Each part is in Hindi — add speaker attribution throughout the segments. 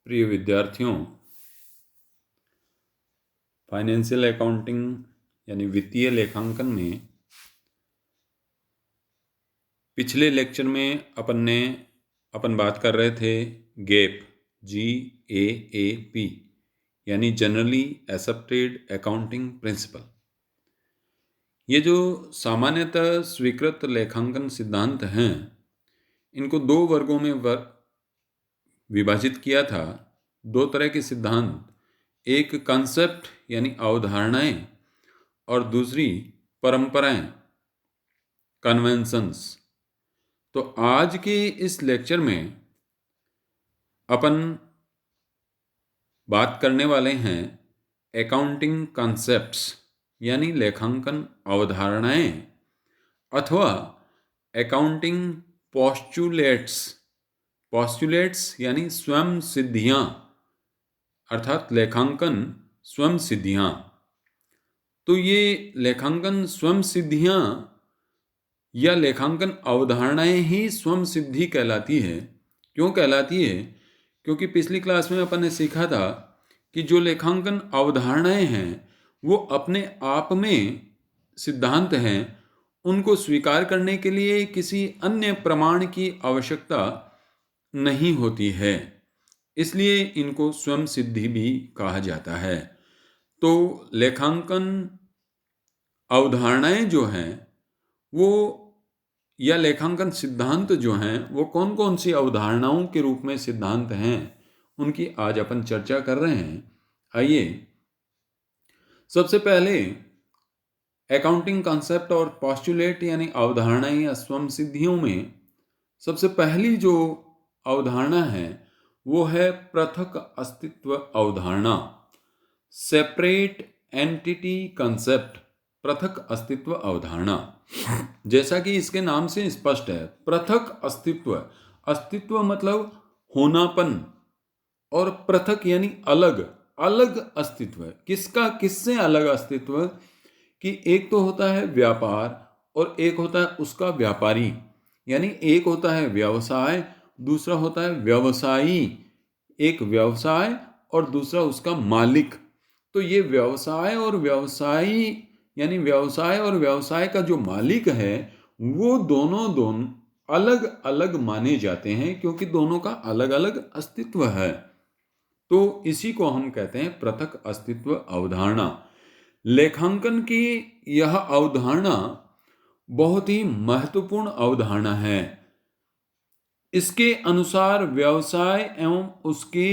Speaker 1: प्रिय विद्यार्थियों, फाइनेंशियल अकाउंटिंग यानी वित्तीय लेखांकन में पिछले लेक्चर में अपन बात कर रहे थे गैप, GAAP यानी जनरली एक्सेप्टेड अकाउंटिंग प्रिंसिपल। ये जो सामान्यतः स्वीकृत लेखांकन सिद्धांत हैं, इनको दो वर्गों में विभाजित किया था। दो तरह के सिद्धांत, एक कंसेप्ट यानी अवधारणाएं और दूसरी परंपराएं, कन्वेंशंस। तो आज के इस लेक्चर में अपन बात करने वाले हैं अकाउंटिंग कॉन्सेप्ट्स यानी लेखांकन अवधारणाएं अथवा अकाउंटिंग पॉस्टुलेट्स यानी स्वयं सिद्धियां, अर्थात लेखांकन स्वयं सिद्धियां। तो ये लेखांकन स्वयं सिद्धियां या लेखांकन अवधारणाएं ही स्वयं सिद्धि कहलाती है। क्यों कहलाती है? क्योंकि पिछली क्लास में अपन ने सीखा था कि जो लेखांकन अवधारणाएं हैं वो अपने आप में सिद्धांत हैं, उनको स्वीकार करने के लिए किसी अन्य प्रमाण की आवश्यकता नहीं होती है, इसलिए इनको स्वयं सिद्धि भी कहा जाता है। तो लेखांकन अवधारणाएं जो हैं वो या लेखांकन सिद्धांत जो हैं वो कौन कौन सी अवधारणाओं के रूप में सिद्धांत हैं, उनकी आज अपन चर्चा कर रहे हैं। आइए, सबसे पहले अकाउंटिंग कॉन्सेप्ट और पोस्टुलेट यानी अवधारणाएं या स्वयं सिद्धियों में सबसे पहली जो अवधारणा है वो है पृथक अस्तित्व अवधारणा, सेपरेट एंटिटी कॉन्सेप्ट, पृथक अस्तित्व अवधारणा। जैसा कि इसके नाम से स्पष्ट है, पृथक अस्तित्व, अस्तित्व मतलब होनापन, और पृथक यानी अलग, अलग अस्तित्व। किसका किससे अलग अस्तित्व? कि एक तो होता है व्यापार और एक होता है उसका व्यापारी, यानी एक होता है व्यवसाय, दूसरा होता है व्यवसायी। एक व्यवसाय और दूसरा उसका मालिक। तो ये व्यवसाय और व्यवसायी यानी व्यवसाय और व्यवसाय का जो मालिक है वो दोनों अलग अलग माने जाते हैं, क्योंकि दोनों का अलग अलग अस्तित्व है। तो इसी को हम कहते हैं पृथक अस्तित्व अवधारणा। लेखांकन की यह अवधारणा बहुत ही महत्वपूर्ण अवधारणा है। इसके अनुसार व्यवसाय एवं उसके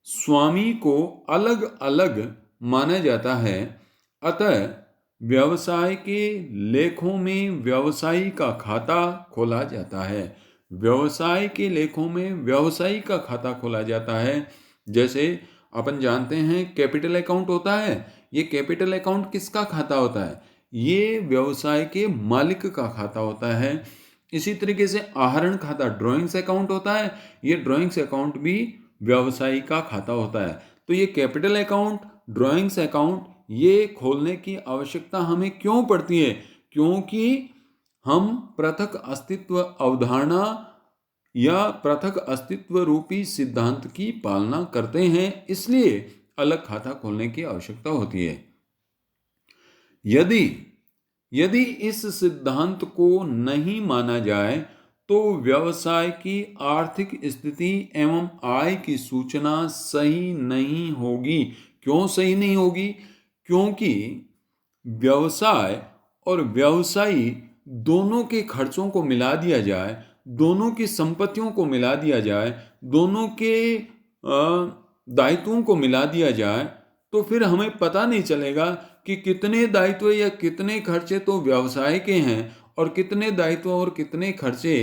Speaker 1: स्वामी को अलग अलग माना जाता है। अतः व्यवसाय के लेखों में व्यवसायी का खाता खोला जाता है। व्यवसाय के लेखों में व्यवसायी का खाता खोला जाता है। जैसे अपन जानते हैं कैपिटल अकाउंट होता है। ये कैपिटल अकाउंट किसका खाता होता है? ये व्यवसाय के मालिक का खाता होता है। इसी तरीके से आहरण खाता, ड्राइंग्स अकाउंट होता है। ये ड्राइंग्स अकाउंट भी व्यवसायी का खाता होता है। तो ये कैपिटल अकाउंट, ड्राइंग्स अकाउंट, ये खोलने की आवश्यकता हमें क्यों पड़ती है? क्योंकि हम पृथक अस्तित्व अवधारणा या पृथक अस्तित्व रूपी सिद्धांत की पालना करते हैं, इसलिए अलग खाता खोलने की आवश्यकता होती है। यदि इस सिद्धांत को नहीं माना जाए तो व्यवसाय की आर्थिक स्थिति एवं आय की सूचना सही नहीं होगी। क्यों सही नहीं होगी? क्योंकि व्यवसाय और व्यवसायी दोनों के खर्चों को मिला दिया जाए, दोनों की संपत्तियों को मिला दिया जाए, दोनों के दायित्वों को मिला दिया जाए, तो फिर हमें पता नहीं चलेगा कि कितने दायित्व या कितने खर्चे तो व्यवसाय के हैं और कितने दायित्व और कितने खर्चे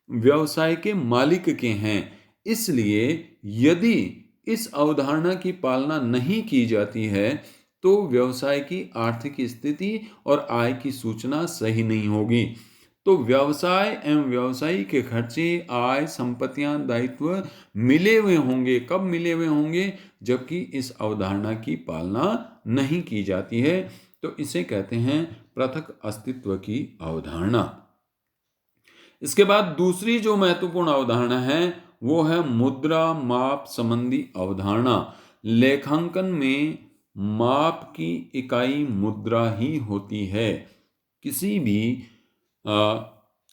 Speaker 1: व्यवसाय के मालिक के हैं। इसलिए यदि इस अवधारणा की पालना नहीं की जाती है तो व्यवसाय की आर्थिक स्थिति और आय की सूचना सही नहीं होगी। तो व्यवसाय एवं व्यवसायी के खर्चे, आय, संपत्तियां, दायित्व मिले हुए होंगे। कब मिले हुए होंगे? जबकि इस अवधारणा की पालना नहीं की जाती है। तो इसे कहते हैं पृथक अस्तित्व की अवधारणा। इसके बाद दूसरी जो महत्वपूर्ण अवधारणा है वो है मुद्रा माप संबंधी अवधारणा। लेखांकन में माप की इकाई मुद्रा ही होती है। किसी भी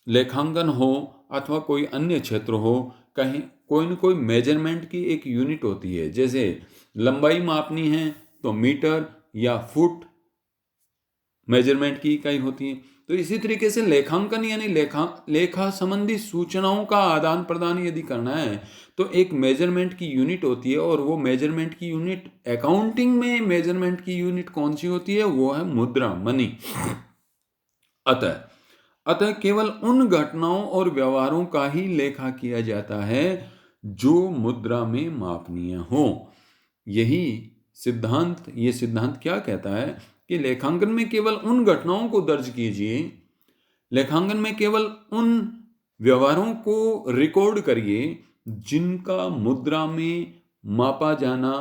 Speaker 1: लेखांकन हो अथवा कोई अन्य क्षेत्र हो, कहीं कोई न कोई मेजरमेंट की एक यूनिट होती है। जैसे लंबाई मापनी है तो मीटर या फुट मेजरमेंट की इकाई होती है। तो इसी तरीके से लेखांकन यानी लेखा संबंधी सूचनाओं का आदान प्रदान यदि करना है तो एक मेजरमेंट की यूनिट होती है, और वो मेजरमेंट की यूनिट, अकाउंटिंग में मेजरमेंट की यूनिट कौन सी होती है? वो है मुद्रा, मनी। अतः अतः केवल उन घटनाओं और व्यवहारों का ही लेखा किया जाता है जो मुद्रा में मापनीय हो। यही ये सिद्धांत क्या कहता है कि लेखांकन में केवल उन घटनाओं को दर्ज कीजिए, लेखांकन में केवल उन व्यवहारों को रिकॉर्ड करिए जिनका मुद्रा में मापा जाना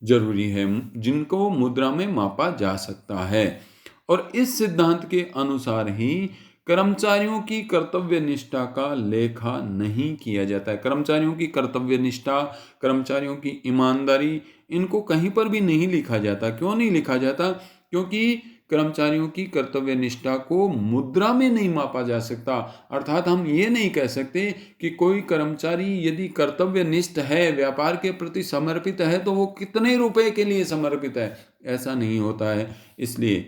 Speaker 1: जरूरी है, जिनको मुद्रा में मापा जा सकता है। और इस सिद्धांत के अनुसार ही कर्मचारियों की कर्तव्य निष्ठा का लेखा नहीं किया जाता है। कर्मचारियों की कर्तव्य निष्ठा, कर्मचारियों की ईमानदारी, इनको कहीं पर भी नहीं लिखा जाता। क्यों नहीं लिखा जाता? क्योंकि कर्मचारियों की कर्तव्य निष्ठा को मुद्रा में नहीं मापा जा सकता। अर्थात हम ये नहीं कह सकते कि कोई कर्मचारी यदि कर्तव्यनिष्ठ है, व्यापार के प्रति समर्पित है, तो वो कितने रुपए के लिए समर्पित है, ऐसा नहीं होता है। इसलिए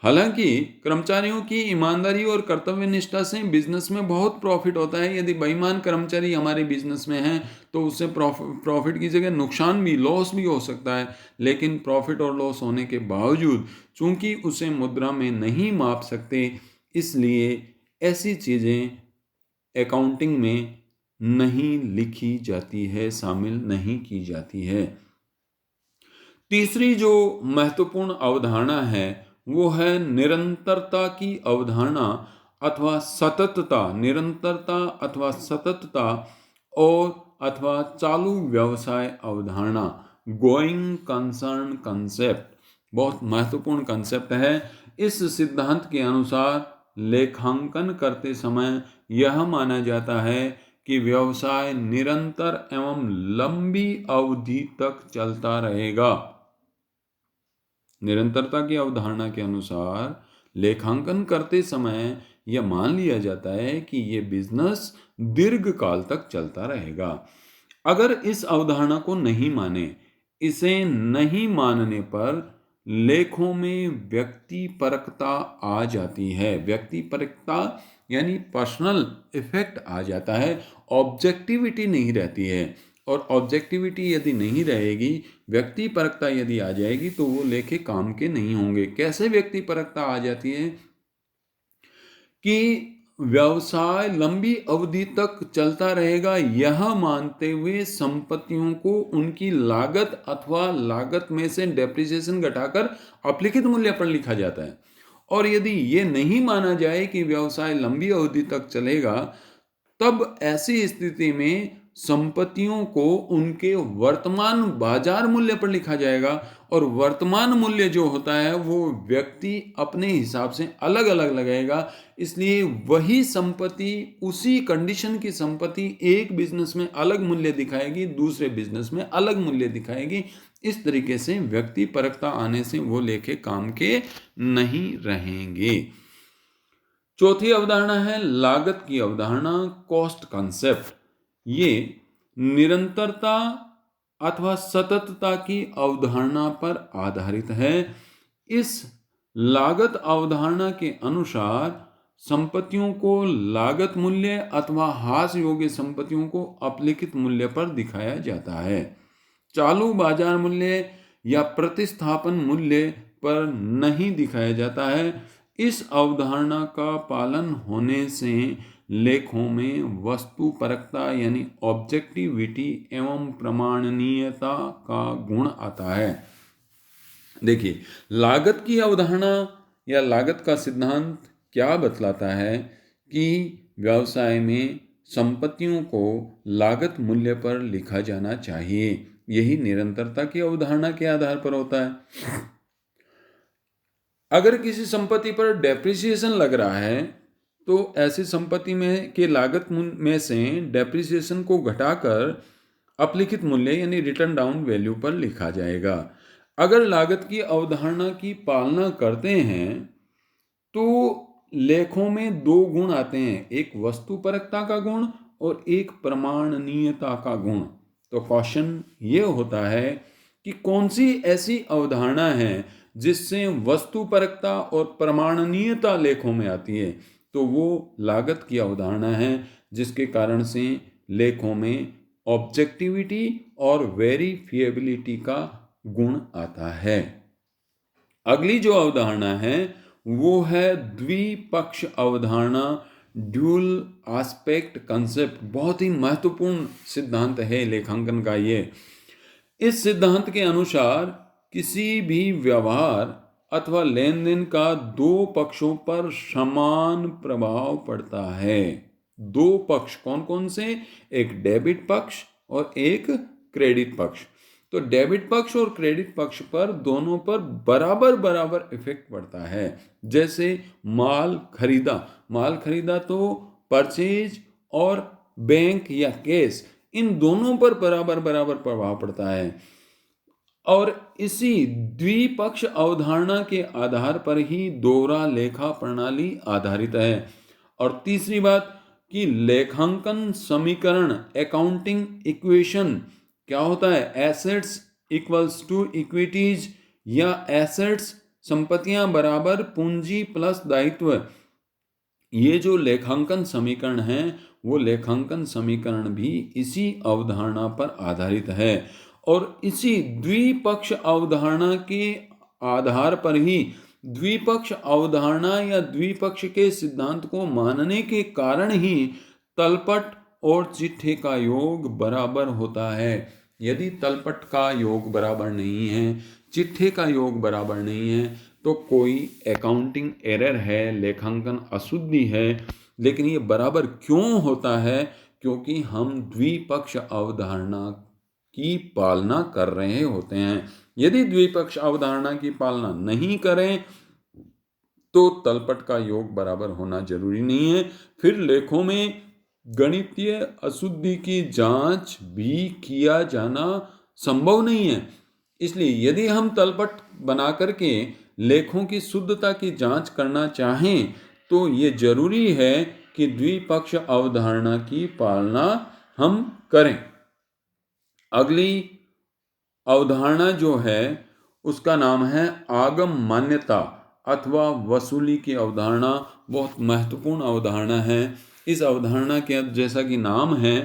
Speaker 1: हालांकि कर्मचारियों की ईमानदारी और कर्तव्य निष्ठा से बिजनेस में बहुत प्रॉफिट होता है। यदि बेईमान कर्मचारी हमारे बिजनेस में हैं तो उससे प्रॉफिट की जगह नुकसान भी, लॉस भी हो सकता है। लेकिन प्रॉफिट और लॉस होने के बावजूद चूंकि उसे मुद्रा में नहीं माप सकते, इसलिए ऐसी चीज़ें अकाउंटिंग में नहीं लिखी जाती है, शामिल नहीं की जाती है। तीसरी जो महत्वपूर्ण अवधारणा है वो है निरंतरता की अवधारणा अथवा सततता। निरंतरता अथवा सततता और अथवा चालू व्यवसाय अवधारणा, गोइंग कंसर्न कंसेप्ट, बहुत महत्वपूर्ण कंसेप्ट है। इस सिद्धांत के अनुसार लेखांकन करते समय यह माना जाता है कि व्यवसाय निरंतर एवं लंबी अवधि तक चलता रहेगा। निरंतरता की अवधारणा के अनुसार लेखांकन करते समय यह मान लिया जाता है कि यह बिजनेस दीर्घ काल तक चलता रहेगा। अगर इस अवधारणा को नहीं माने, इसे नहीं मानने पर लेखों में व्यक्तिपरकता आ जाती है। व्यक्तिपरकता यानी पर्सनल इफेक्ट आ जाता है, ऑब्जेक्टिविटी नहीं रहती है। और ऑब्जेक्टिविटी यदि नहीं रहेगी, व्यक्तिपरकता यदि आ जाएगी, तो वो लेखे काम के नहीं होंगे। कैसे व्यक्तिपरकता आ जाती है? कि व्यवसाय लंबी अवधि तक चलता रहेगा यह मानते हुए संपत्तियों को उनकी लागत अथवा लागत में से डेप्रिसिएशन घटाकर अपलिखित मूल्य पर लिखा जाता है। और यदि ये नहीं माना जाए कि व्यवसाय लंबी अवधि तक चलेगा, तब ऐसी स्थिति में संपत्तियों को उनके वर्तमान बाजार मूल्य पर लिखा जाएगा। और वर्तमान मूल्य जो होता है वो व्यक्ति अपने हिसाब से अलग अलग लगाएगा। इसलिए वही संपत्ति, उसी कंडीशन की संपत्ति एक बिजनेस में अलग मूल्य दिखाएगी, दूसरे बिजनेस में अलग मूल्य दिखाएगी। इस तरीके से व्यक्ति परकता आने से वो लेखे काम के नहीं रहेंगे। चौथी अवधारणा है लागत की अवधारणा, कॉस्ट कंसेप्ट। ये निरंतरता अथवा सततता की अवधारणा पर आधारित है। इस लागत अवधारणा के अनुसार संपत्तियों को लागत मूल्य अथवा हास योग्य संपत्तियों को अपलिखित मूल्य पर दिखाया जाता है। चालू बाजार मूल्य या प्रतिस्थापन मूल्य पर नहीं दिखाया जाता है। इस अवधारणा का पालन होने से लेखों में वस्तुपरकता यानी ऑब्जेक्टिविटी एवं प्रमाणनीयता का गुण आता है। देखिए, लागत की अवधारणा या लागत का सिद्धांत क्या बतलाता है कि व्यवसाय में संपत्तियों को लागत मूल्य पर लिखा जाना चाहिए। यही निरंतरता की अवधारणा के आधार पर होता है। अगर किसी संपत्ति पर डेप्रिसिएशन लग रहा है तो ऐसी संपत्ति में के लागत में से डेप्रिसिएशन को घटाकर अपलिखित मूल्य यानी रिटर्न डाउन वैल्यू पर लिखा जाएगा। अगर लागत की अवधारणा की पालना करते हैं तो लेखों में दो गुण आते हैं, एक वस्तुपरकता का गुण और एक प्रमाणनीयता का गुण। तो क्वेश्चन ये होता है कि कौन सी ऐसी अवधारणा है जिससे वस्तुपरकता और प्रमाणनीयता लेखों में आती है। तो वो लागत की अवधारणा है जिसके कारण से लेखों में ऑब्जेक्टिविटी और वेरीफिएबिलिटी का गुण आता है। अगली जो अवधारणा है वो है द्विपक्ष अवधारणा, ड्यूल एस्पेक्ट कंसेप्ट। बहुत ही महत्वपूर्ण सिद्धांत है लेखांकन का ये। इस सिद्धांत के अनुसार किसी भी व्यवहार अथवा लेन देन का दो पक्षों पर समान प्रभाव पड़ता है। दो पक्ष कौन कौन से? एक डेबिट पक्ष और एक क्रेडिट पक्ष। तो डेबिट पक्ष और क्रेडिट पक्ष पर दोनों पर बराबर बराबर इफेक्ट पड़ता है। जैसे माल खरीदा तो परचेज और बैंक या कैश, इन दोनों पर बराबर बराबर प्रभाव पड़ता है। और इसी द्विपक्ष अवधारणा के आधार पर ही दोहरा लेखा प्रणाली आधारित है। और तीसरी बात कि लेखांकन समीकरण, अकाउंटिंग इक्वेशन क्या होता है? एसेट्स इक्वल्स टू इक्विटीज या एसेट्स संपत्तियां बराबर पूंजी प्लस दायित्व। ये जो लेखांकन समीकरण है वो लेखांकन समीकरण भी इसी अवधारणा पर आधारित है। और इसी द्विपक्ष अवधारणा के आधार पर ही द्विपक्ष अवधारणा या द्विपक्ष के सिद्धांत को मानने के कारण ही तलपट और चिट्ठे का योग बराबर होता है। यदि तलपट का योग बराबर नहीं है, चिट्ठे का योग बराबर नहीं है, तो कोई अकाउंटिंग एरर है, लेखांकन अशुद्धि है। लेकिन ये बराबर क्यों होता है? क्योंकि हम द्विपक्ष अवधारणा की पालना कर रहे होते हैं। यदि द्विपक्ष अवधारणा की पालना नहीं करें तो तलपट का योग बराबर होना जरूरी नहीं है। फिर लेखों में गणितीय अशुद्धि की जांच भी किया जाना संभव नहीं है। इसलिए यदि हम तलपट बना करके लेखों की शुद्धता की जांच करना चाहें तो ये जरूरी है कि द्विपक्ष अवधारणा की पालना हम करें। अगली अवधारणा जो है उसका नाम है आगम मान्यता अथवा वसूली की अवधारणा। बहुत महत्वपूर्ण अवधारणा है। इस अवधारणा के जैसा कि नाम है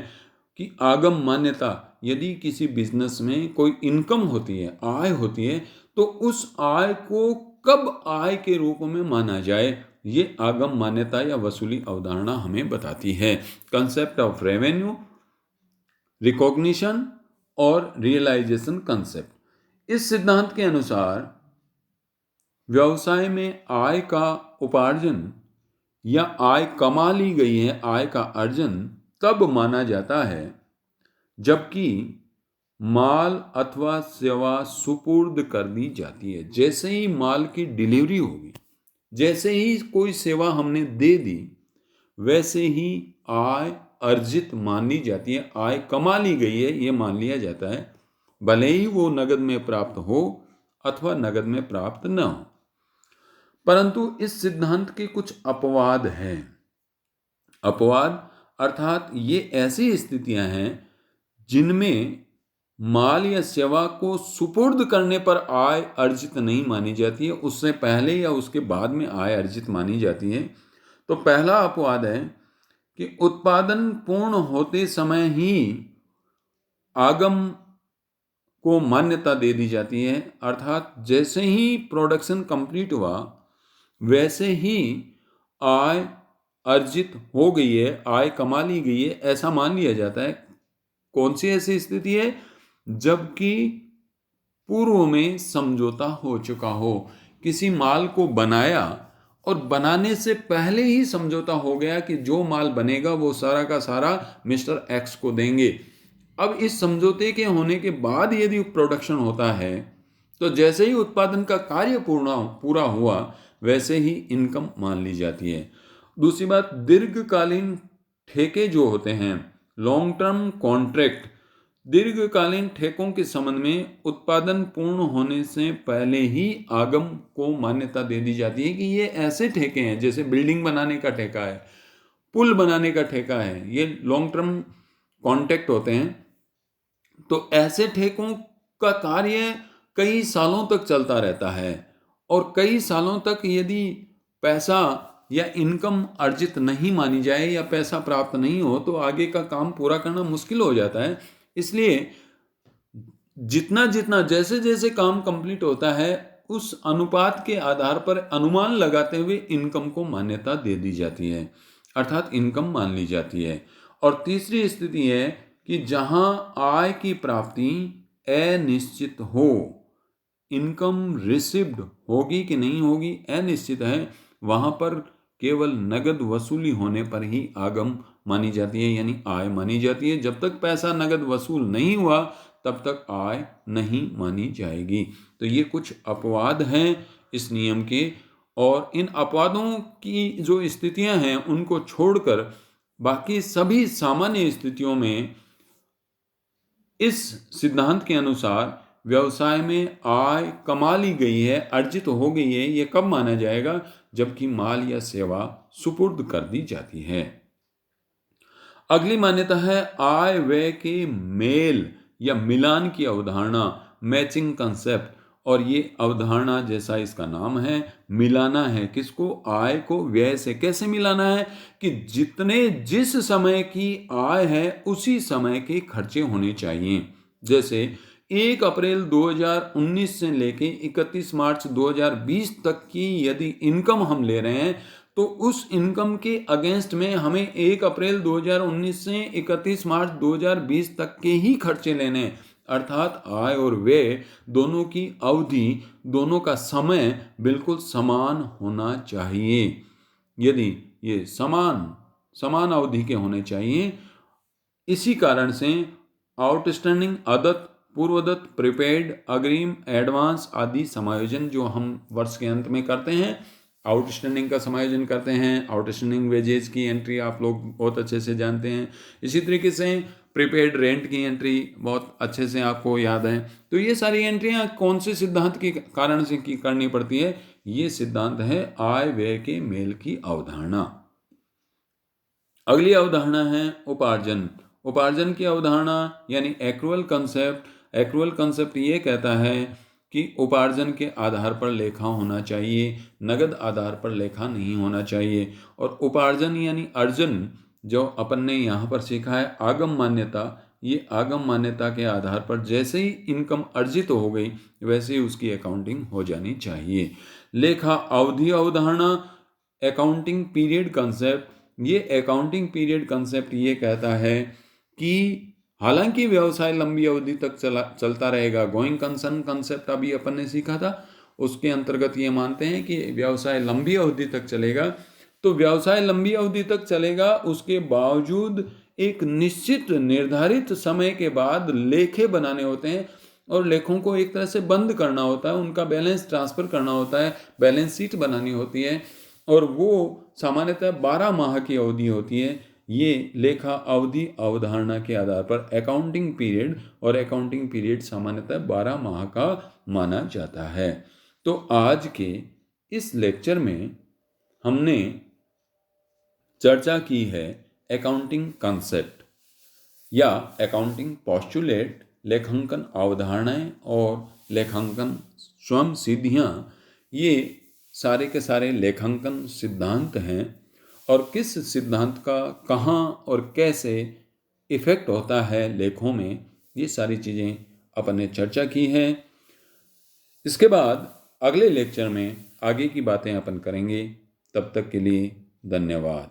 Speaker 1: कि आगम मान्यता, यदि किसी बिजनेस में कोई इनकम होती है, आय होती है, तो उस आय को कब आय के रूप में माना जाए, ये आगम मान्यता या वसूली अवधारणा हमें बताती है। कंसेप्ट ऑफ रेवेन्यू, रिकॉग्निशन और रियलाइजेशन कंसेप्ट। इस सिद्धांत के अनुसार व्यवसाय में आय का उपार्जन या आय कमा ली गई है, आय का अर्जन तब माना जाता है जबकि माल अथवा सेवा सुपुर्द कर दी जाती है। जैसे ही माल की डिलीवरी होगी, जैसे ही कोई सेवा हमने दे दी, वैसे ही आय अर्जित मान ली जाती है, आय कमा ली गई है ये मान लिया जाता है, भले ही वो नगद में प्राप्त हो अथवा नगद में प्राप्त न हो। परंतु इस सिद्धांत के कुछ अपवाद हैं। अपवाद अर्थात ये ऐसी स्थितियां हैं जिनमें माल या सेवा को सुपुर्द करने पर आय अर्जित नहीं मानी जाती है, उससे पहले या उसके बाद में आय अर्जित मानी जाती है। तो पहला अपवाद है कि उत्पादन पूर्ण होते समय ही आगम को मान्यता दे दी जाती है, अर्थात जैसे ही प्रोडक्शन कंप्लीट हुआ वैसे ही आय अर्जित हो गई है, आय कमा ली गई है, ऐसा मान लिया जाता है। कौन सी ऐसी स्थिति है? जबकि पूर्व में समझौता हो चुका हो, किसी माल को बनाया और बनाने से पहले ही समझौता हो गया कि जो माल बनेगा वो सारा का सारा मिस्टर एक्स को देंगे। अब इस समझौते के होने के बाद यदि प्रोडक्शन होता है तो जैसे ही उत्पादन का कार्य पूरा हुआ वैसे ही इनकम मान ली जाती है। दूसरी बात, दीर्घकालीन ठेके जो होते हैं, लॉन्ग टर्म कॉन्ट्रैक्ट, दीर्घकालीन ठेकों के संबंध में उत्पादन पूर्ण होने से पहले ही आगम को मान्यता दे दी जाती है कि ये ऐसे ठेके हैं, जैसे बिल्डिंग बनाने का ठेका है, पुल बनाने का ठेका है, ये लॉन्ग टर्म कॉन्ट्रैक्ट होते हैं। तो ऐसे ठेकों का कार्य कई सालों तक चलता रहता है, और कई सालों तक यदि पैसा या इनकम अर्जित नहीं मानी जाए या पैसा प्राप्त नहीं हो तो आगे का काम पूरा करना मुश्किल हो जाता है। इसलिए जितना जितना जैसे जैसे काम कंप्लीट होता है, उस अनुपात के आधार पर अनुमान लगाते हुए इनकम को मान्यता दे दी जाती है, अर्थात इनकम मान ली जाती है। और तीसरी स्थिति है कि जहां आय की प्राप्ति अनिश्चित हो, इनकम रिसीव्ड होगी कि नहीं होगी अनिश्चित है, वहां पर केवल नगद वसूली होने पर ही आगम मानी जाती है, यानी आय मानी जाती है। जब तक पैसा नगद वसूल नहीं हुआ तब तक आय नहीं मानी जाएगी। तो ये कुछ अपवाद हैं इस नियम के, और इन अपवादों की जो स्थितियां हैं उनको छोड़कर बाकी सभी सामान्य स्थितियों में इस सिद्धांत के अनुसार व्यवसाय में आय कमा ली गई है, अर्जित हो गई है, ये कब माना जाएगा? जबकि माल या सेवा सुपुर्द कर दी जाती है। अगली मान्यता है आय व्यय के मेल या मिलान की अवधारणा, मैचिंग कंसेप्ट। और ये अवधारणा, जैसा इसका नाम है, मिलाना है। किसको? आय को व्यय से। कैसे मिलाना है? कि जिस समय की आय है उसी समय के खर्चे होने चाहिए। जैसे 1 अप्रैल 2019 से लेके 31 मार्च 2020 तक की यदि इनकम हम ले रहे हैं तो उस इनकम के अगेंस्ट में हमें 1 अप्रैल 2019 से 31 मार्च 2020 तक के ही खर्चे लेने हैं। अर्थात आय और व्यय दोनों की अवधि, दोनों का समय बिल्कुल समान होना चाहिए। यदि ये समान अवधि के होने चाहिए, इसी कारण से आउटस्टैंडिंग, आदत, पूर्वदत्त, प्रीपेड, अग्रिम, एडवांस आदि समायोजन जो हम वर्ष के अंत में करते हैं, आउटस्टैंडिंग का समायोजन करते हैं। आउटस्टैंडिंग वेजेज की एंट्री आप लोग बहुत अच्छे से जानते हैं। इसी तरीके से प्रीपेड रेंट की एंट्री बहुत अच्छे से आपको याद है। तो ये सारी एंट्रियां कौन से सिद्धांत के कारण से करनी पड़ती है? ये सिद्धांत है आय व्यय के मेल की अवधारणा। अगली अवधारणा है उपार्जन। उपार्जन की अवधारणा यानी एक्रूअल कंसेप्ट। एक्रूअल कंसेप्ट ये कहता है कि उपार्जन के आधार पर लेखा होना चाहिए, नगद आधार पर लेखा नहीं होना चाहिए। और उपार्जन यानी अर्जन, जो अपन ने यहाँ पर सीखा है आगम मान्यता, ये आगम मान्यता के आधार पर जैसे ही इनकम अर्जित हो गई वैसे ही उसकी अकाउंटिंग हो जानी चाहिए। लेखा अवधि अवधारणा, अकाउंटिंग पीरियड कंसेप्ट। ये अकाउंटिंग पीरियड कंसेप्ट ये कहता है कि हालांकि व्यवसाय लंबी अवधि तक चलता रहेगा, गोइंग कंसर्न कंसेप्ट अभी अपन ने सीखा था, उसके अंतर्गत ये मानते हैं कि व्यवसाय लंबी अवधि तक चलेगा। तो व्यवसाय लंबी अवधि तक चलेगा, उसके बावजूद एक निश्चित निर्धारित समय के बाद लेखे बनाने होते हैं और लेखों को एक तरह से बंद करना होता है, उनका बैलेंस ट्रांसफर करना होता है, बैलेंस शीट बनानी होती है, और वो सामान्यतः 12 माह की अवधि होती है। ये लेखा अवधि अवधारणा के आधार पर अकाउंटिंग पीरियड, और अकाउंटिंग पीरियड सामान्यतः 12 माह का माना जाता है। तो आज के इस लेक्चर में हमने चर्चा की है अकाउंटिंग कंसेप्ट या अकाउंटिंग पोस्टुलेट, लेखांकन अवधारणाएं और लेखांकन स्वयं सिद्धियां। ये सारे के सारे लेखांकन सिद्धांत हैं, और किस सिद्धांत का कहाँ और कैसे इफेक्ट होता है लेखों में, ये सारी चीज़ें अपन ने चर्चा की है। इसके बाद अगले लेक्चर में आगे की बातें अपन करेंगे। तब तक के लिए धन्यवाद।